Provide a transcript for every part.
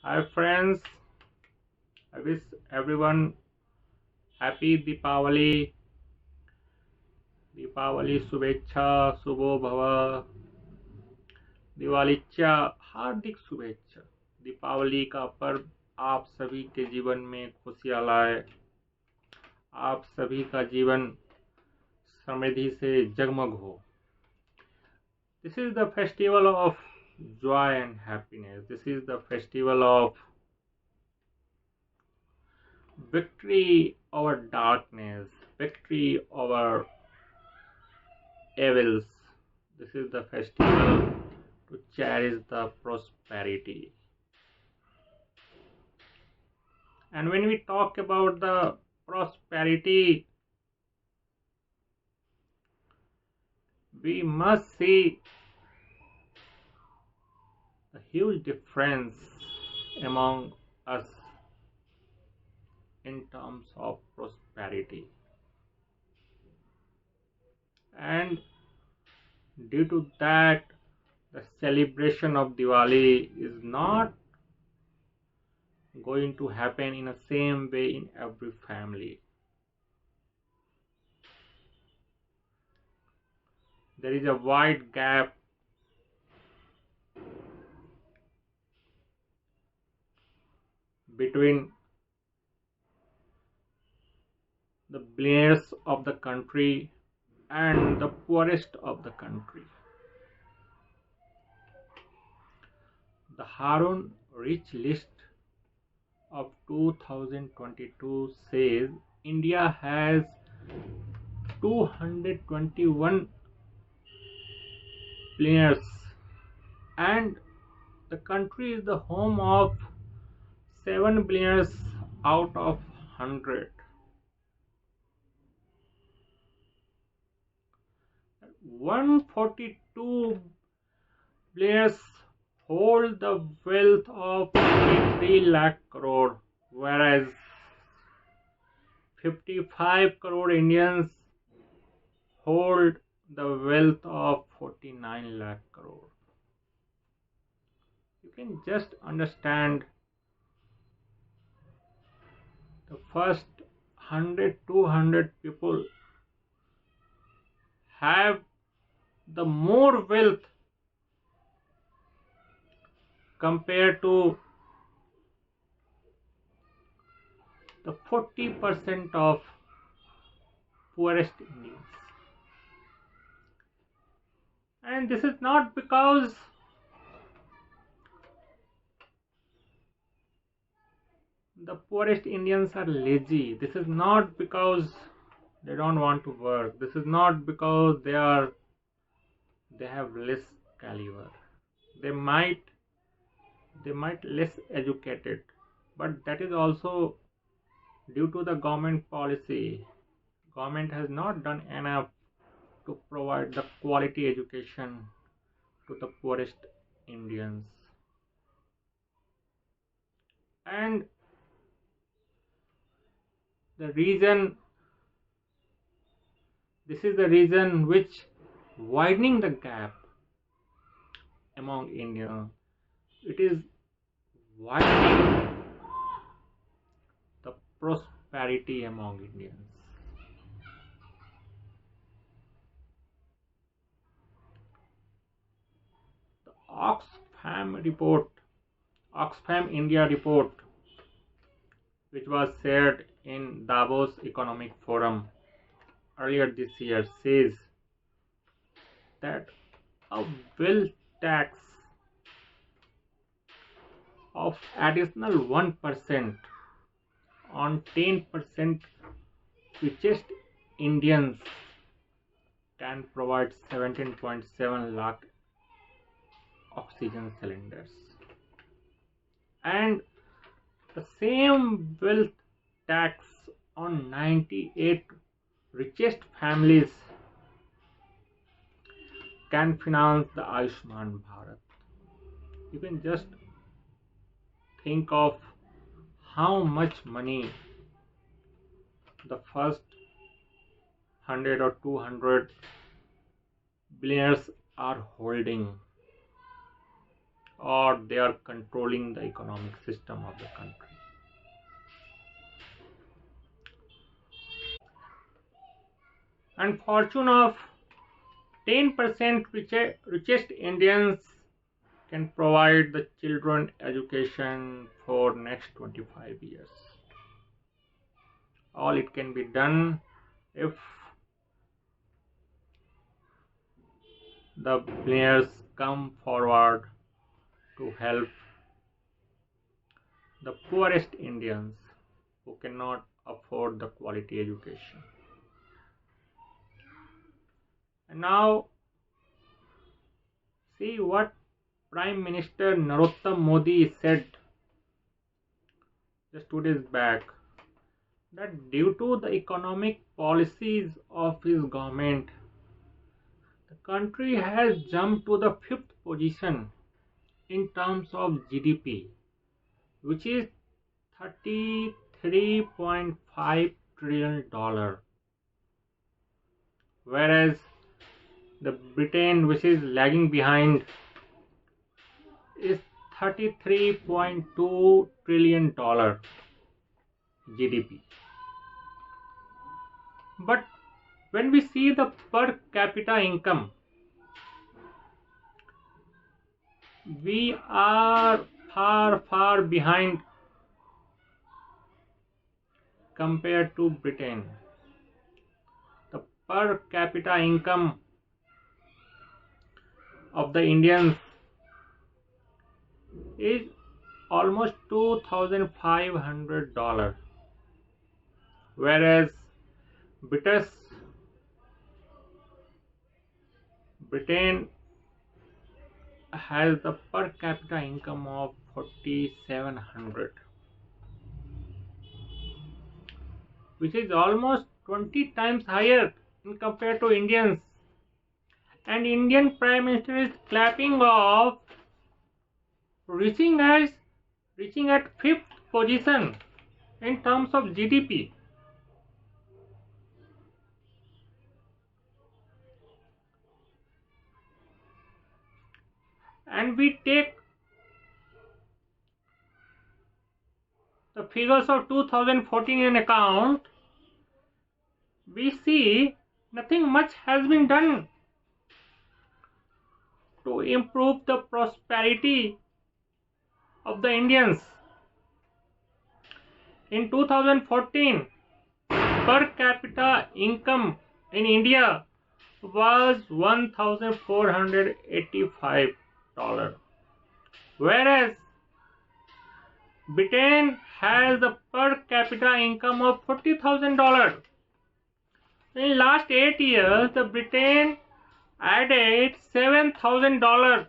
Hi friends, I wish everyone happy Deepawali शुभेच्छा शुभो भव दिवालीच्या हार्दिक शुभेच्छा। दीपावली का पर्व आप सभी के जीवन में खुशियां लाए, आप सभी का जीवन समृद्धि से जगमग हो। This is the festival of joy and happiness. This is the festival of victory over darkness, victory over evils. This is the festival to cherish the prosperity. And when we talk about the prosperity, we must see a huge difference among us in terms of prosperity. And due to that, the celebration of Diwali is not going to happen in the same way in every family. There is a wide gap between the billionaires of the country and the poorest of the country. The Harun Rich List of 2022 says India has 221 billionaires and the country is the home of 7 billionaires out of 100. 142 billionaires hold the wealth of 23 lakh crore, whereas 55 crore Indians hold the wealth of 49 lakh crore. You can just understand the first 100 200 people have the more wealth compared to the 40% of poorest Indians. And this is not because the poorest Indians are lazy. This is not because they don't want to work. This is not because they have less caliber. They might less educated, but that is also due to the government policy. Government has not done enough to provide the quality education to the poorest Indians. And the reason, this is the reason which widening the gap among India. It is widening the prosperity among Indians. The Oxfam India report, which was shared in Davos Economic Forum earlier this year, says that a wealth tax of additional 1% on 10% richest Indians can provide 17.7 lakh oxygen cylinders. And the same wealth tax on 98 richest families can finance the Ayushman Bharat. You can just think of how much money the first 100 or 200 billionaires are holding, or they are controlling the economic system of the country. And fortune of 10% richest Indians can provide the children education for next 25 years. All it can be done if the players come forward to help the poorest Indians who cannot afford the quality education. And now see what Prime Minister Narottam Modi said just 2 days back, that due to the economic policies of his government, the country has jumped to the 5th position in terms of GDP, which is $33.5 trillion, whereas the Britain, which is lagging behind, is $33.2 trillion GDP. But when we see the per capita income, we are far behind compared to Britain. The per capita income of the Indians is almost $2,500, whereas Britain has the per capita income of 4,700, which is almost 20 times higher in compared to Indians. And Indian Prime Minister is clapping off, reaching at 5th position in terms of GDP. And we take the figures of 2014 in account, we see nothing much has been done to improve the prosperity of the Indians. In 2014, per capita income in India was $1,485, whereas Britain has a per capita income of $40,000. In last 8 years, the Britain added $7,000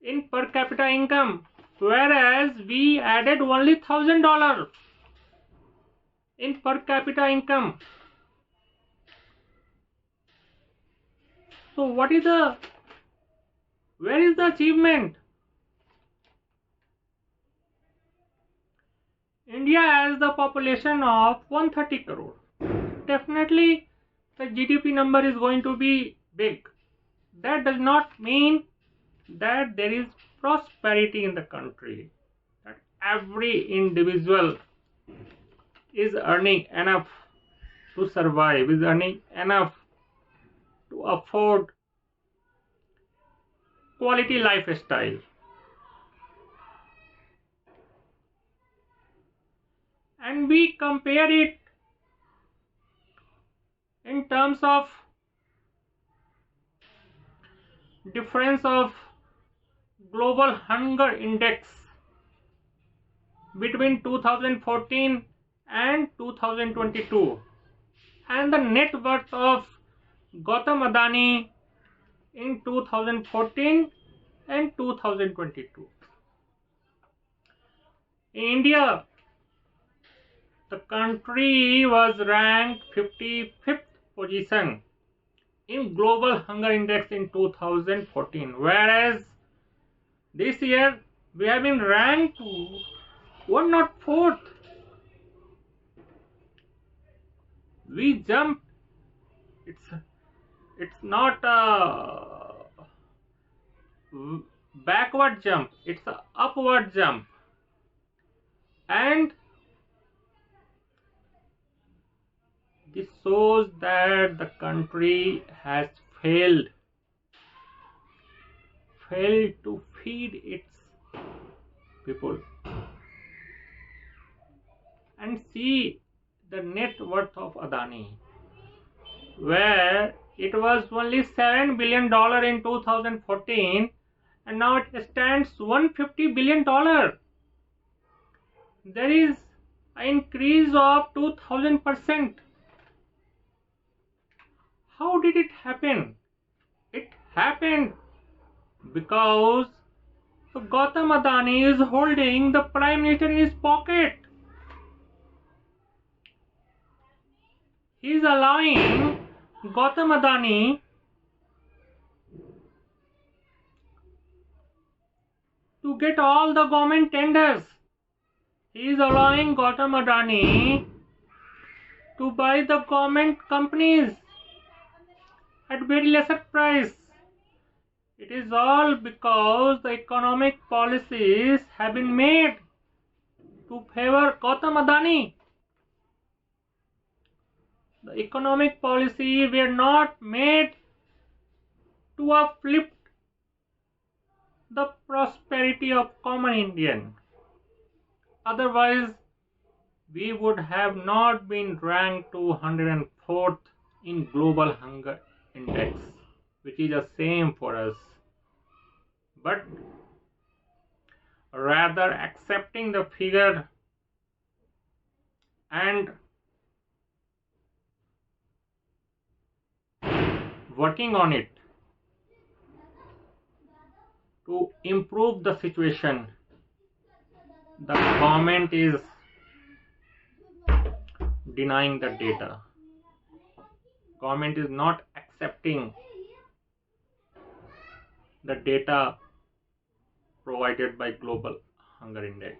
in per capita income, whereas we added only $1,000 in per capita income. So where is the achievement? India has the population of 130 crore. Definitely the GDP number is going to be big. That does not mean that there is prosperity in the country, that every individual is earning enough to survive, is earning enough to afford quality lifestyle. And we compare it in terms of difference of global hunger index between 2014 and 2022, and the net worth of Gautam Adani in 2014 and 2022. In India, the country was ranked 55th position in global hunger index in 2014, whereas this year we have been ranked 104th. We jumped. It's not backward jump, it's an upward jump. And this shows that the country has failed to feed its people. And see the net worth of Adani, where it was only $7 billion in 2014 and now it stands $150 billion. There is an increase of 2000%. How did it happen? It happened because Gautam Adani is holding the Prime Minister in his pocket. He is allowing Gautam Adani to get all the government tenders. He is allowing Gautam Adani to buy the government companies at very lesser price. It is all because the economic policies have been made to favor Gautam Adani. The economic policy were not made to uplift the prosperity of common Indian. Otherwise, we would have not been ranked 204th in global hunger index, which is the same for us. But rather accepting the figure and working on it to improve the situation, the government is denying the data. Government is not accepting the data provided by Global Hunger Index.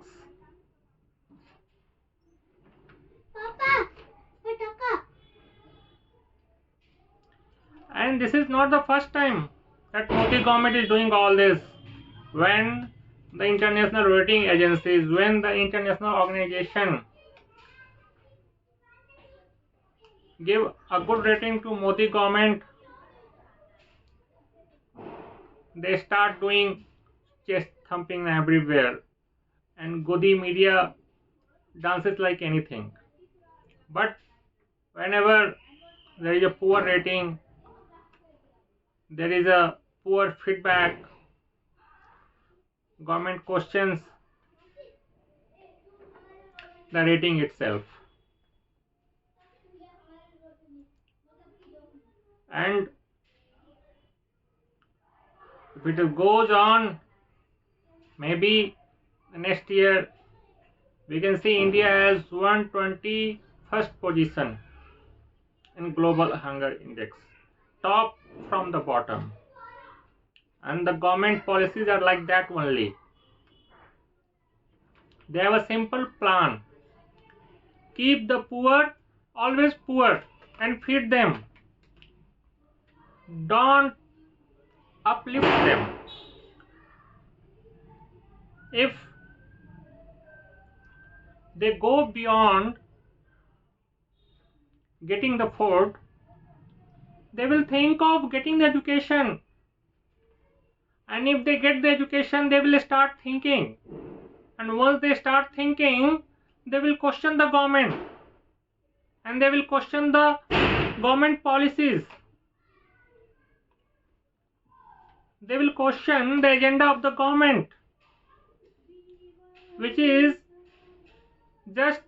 And this is not the first time that Modi government is doing all this. When the international rating agencies, when the international organization give a good rating to Modi government, they start doing chest thumping everywhere and Godi media dances like anything. But whenever there is a poor rating, there is a poor feedback, government questions the rating itself. And if it goes on, maybe next year we can see India as 121st position in Global Hunger Index, top from the bottom. And the government policies are like that only. They have a simple plan. Keep the poor always poor and feed them. Don't uplift them. If they go beyond getting the food, they will think of getting the education. And if they get the education, they will start thinking. And once they start thinking, they will question the government. And they will question the government policies. They will question the agenda of the government, which is just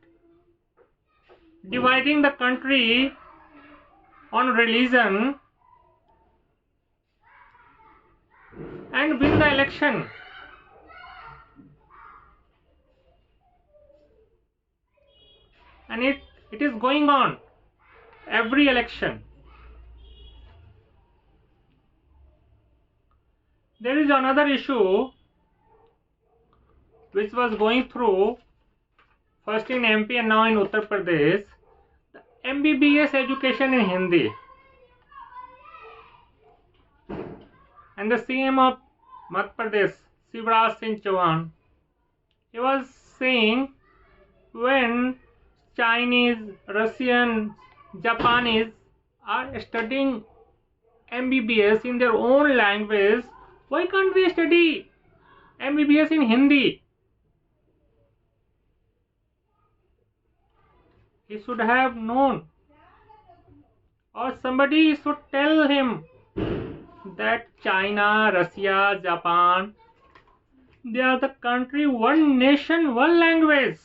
dividing the country on religion and win the election. And it is going on every election. There is another issue which was going through first in MP and now in Uttar Pradesh, the MBBS education in Hindi. And the CM of Madhya Pradesh, Shivraj Singh Chauhan. He was saying when Chinese, Russian, Japanese are studying MBBS in their own language, why can't we study MBBS in Hindi? He should have known, or somebody should tell him that China, Russia, Japan, they are the country, one nation, one language.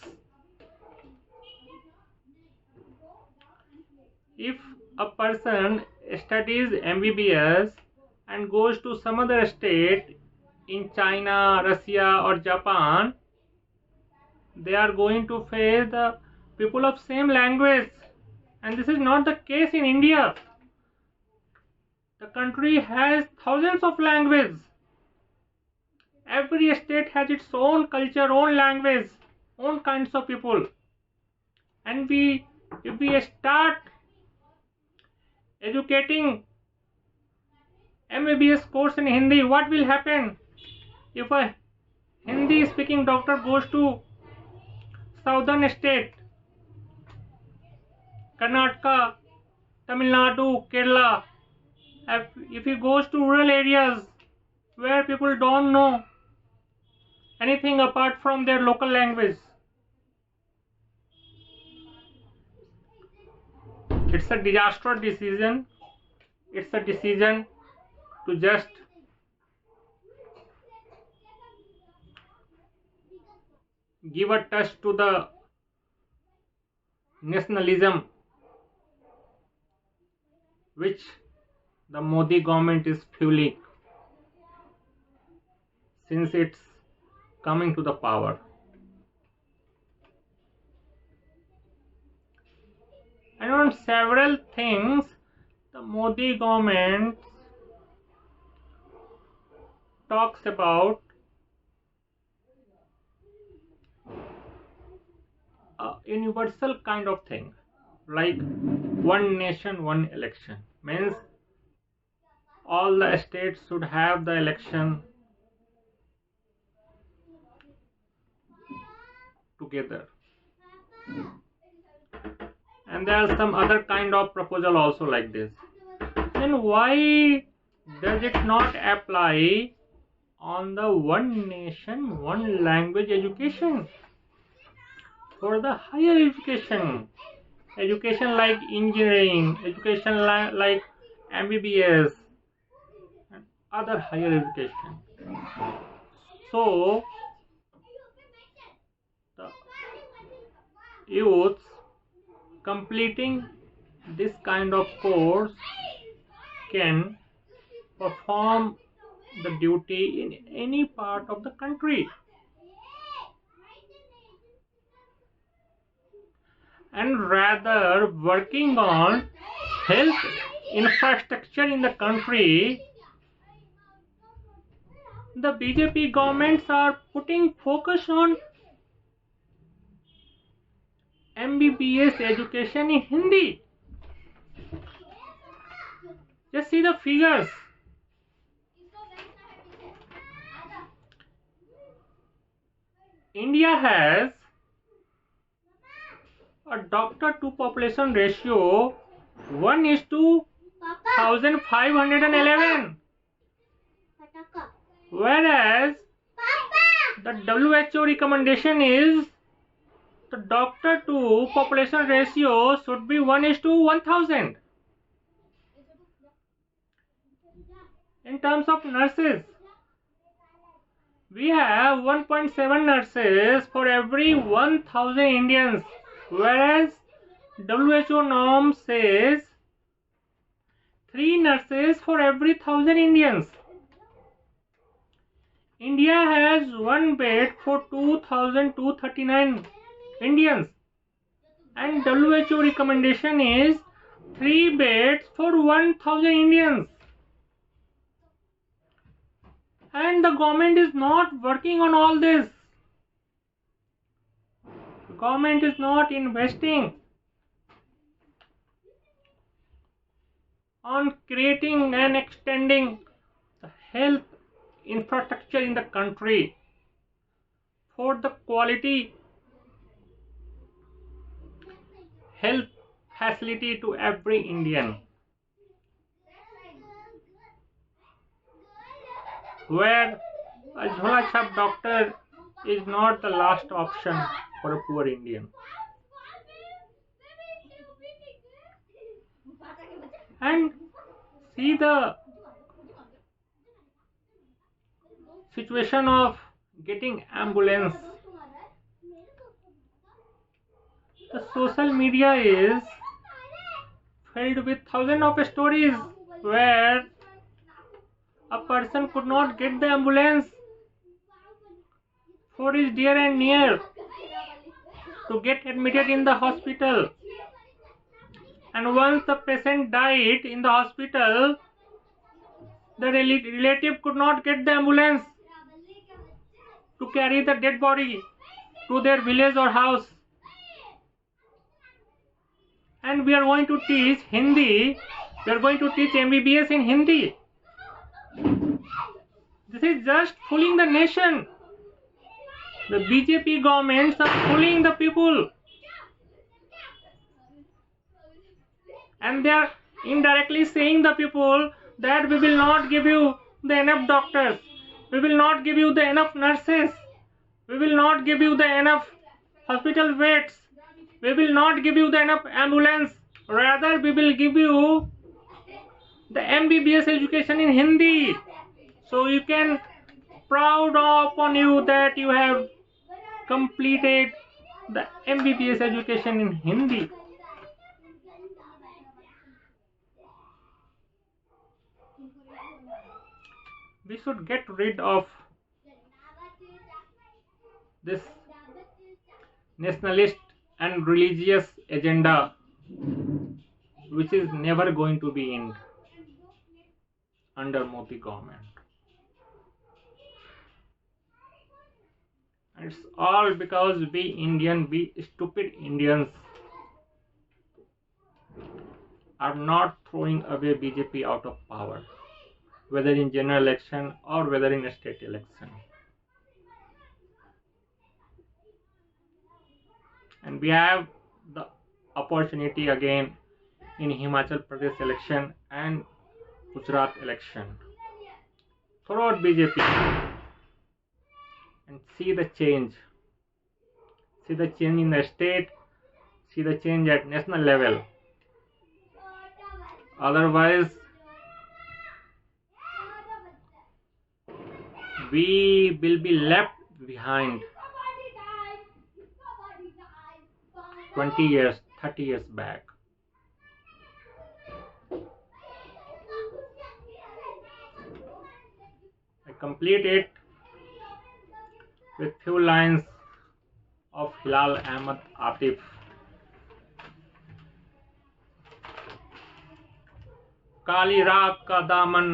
If a person studies MBBS and goes to some other state in China, Russia or Japan, they are going to face the people of same language, and this is not the case in India. The country has thousands of languages. Every state has its own culture, own language, own kinds of people. And if we start educating MBBS course in Hindi, what will happen? If a Hindi speaking doctor goes to southern state, Karnataka, Tamil Nadu, Kerala, if he goes to rural areas where people don't know anything apart from their local language, it's a disastrous decision. It's a decision to just give a touch to the nationalism which the Modi government is fueling since it's coming to the power. And on several things, the Modi government talks about a universal kind of thing, like one nation, one election. Means all the states should have the election together. And there are some other kind of proposal also like this. Then why does it not apply on the one nation, one language education? For the higher education, education like engineering, education like MBBS, and other higher education. So, the youths completing this kind of course can perform the duty in any part of the country. And rather working on health infrastructure in the country, the BJP governments are putting focus on MBBS education in Hindi. Just see the figures. India has a doctor to population ratio 1:1511, whereas the WHO recommendation is the doctor to population ratio should be 1:1000. In terms of nurses, we have 1.7 nurses for every 1000 Indians, whereas WHO norm says 3 nurses for every 1000 Indians. India has 1 bed for 2239 Indians, and WHO recommendation is 3 beds for 1000 Indians. And the government is not working on all this. The government is not investing on creating and extending the health infrastructure in the country, for the quality health facility to every Indian, where a jhola chhap doctor is not the last option for a poor Indian. And see the situation of getting ambulance. The social media is filled with thousands of stories where a person could not get the ambulance for his dear and near to get admitted in the hospital. And once the patient died in the hospital, the relative could not get the ambulance to carry the dead body to their village or house. And we are going to teach Hindi, we are going to teach MBBS in Hindi. This is just fooling the nation. The BJP governments are fooling the people. And they are indirectly saying the people that we will not give you the enough doctors, we will not give you the enough nurses, we will not give you the enough hospital beds, we will not give you the enough ambulance, rather we will give you the MBBS education in Hindi. So you can proud upon you that you have completed the MBBS education in Hindi. We should get rid of this nationalist and religious agenda, which is never going to be ended under Modi government. And it's all because we stupid Indians are not throwing away BJP out of power, whether in general election or whether in a state election. And we have the opportunity again in Himachal Pradesh election and Gujarat election. Throw out BJP and see the change. See the change in the state, see the change at national level. Otherwise, we will be left behind 20 years, 30 years back. I complete it with few lines of Hilal Ahmad Atif. काली रात का दामन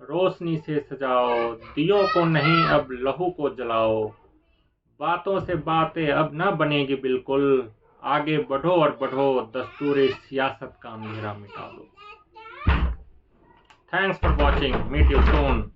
रोशनी से सजाओ, दियों को नहीं अब लहू को जलाओ, बातों से बातें अब न बनेगी बिल्कुल, आगे बढ़ो और बढ़ो, दस्तूर सियासत का अंधेरा मिटा दो. Thanks for watching. Meet you soon.